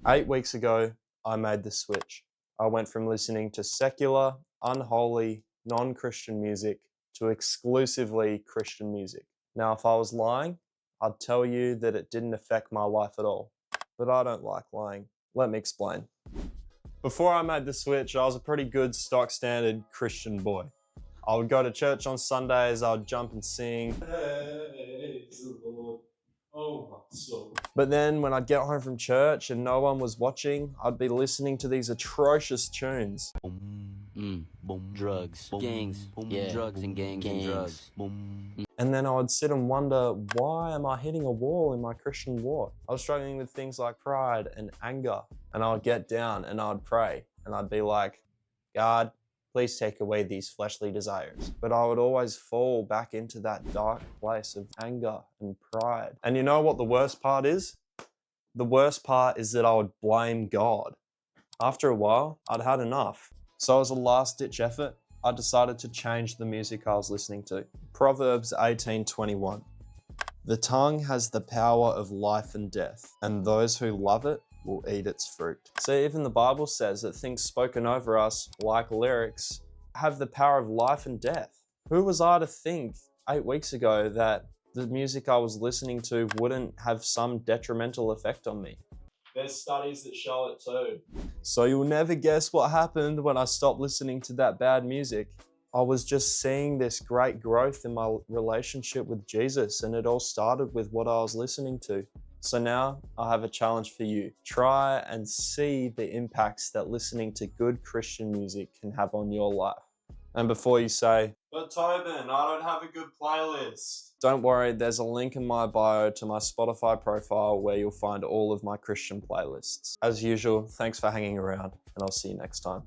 8 weeks ago, I made the switch. I went from listening to secular, unholy, non-Christian music to exclusively Christian music. Now, if I was lying, I'd tell you that it didn't affect my life at all. But I don't like lying. Let me explain. Before I made the switch, I was a pretty good stock standard Christian boy. I would go to church on Sundays, I would jump and sing. Praise the Lord, oh my soul. But then when I'd get home from church and no one was watching, I'd be listening to these atrocious tunes. Drugs, gangs, drugs and gangs and drugs. And then I would sit and wonder, why am I hitting a wall in my Christian walk? I was struggling with things like pride and anger. And I would get down and I'd pray. And I'd be like, God, please take away these fleshly desires. But I would always fall back into that dark place of anger and pride. And you know what the worst part is? The worst part is that I would blame God. After a while, I'd had enough. So as a last-ditch effort, I decided to change the music I was listening to. Proverbs 18:21. The tongue has the power of life and death, and those who love it will eat its fruit. So even the Bible says that things spoken over us, like lyrics, have the power of life and death. Who was I to think 8 weeks ago that the music I was listening to wouldn't have some detrimental effect on me? There's studies that show it too. So you'll never guess what happened when I stopped listening to that bad music. I was just seeing this great growth in my relationship with Jesus, and it all started with what I was listening to. So now I have a challenge for you. Try and see the impacts that listening to good Christian music can have on your life. And before you say, but Tobin, I don't have a good playlist. Don't worry, there's a link in my bio to my Spotify profile where you'll find all of my Christian playlists. As usual, thanks for hanging around, and I'll see you next time.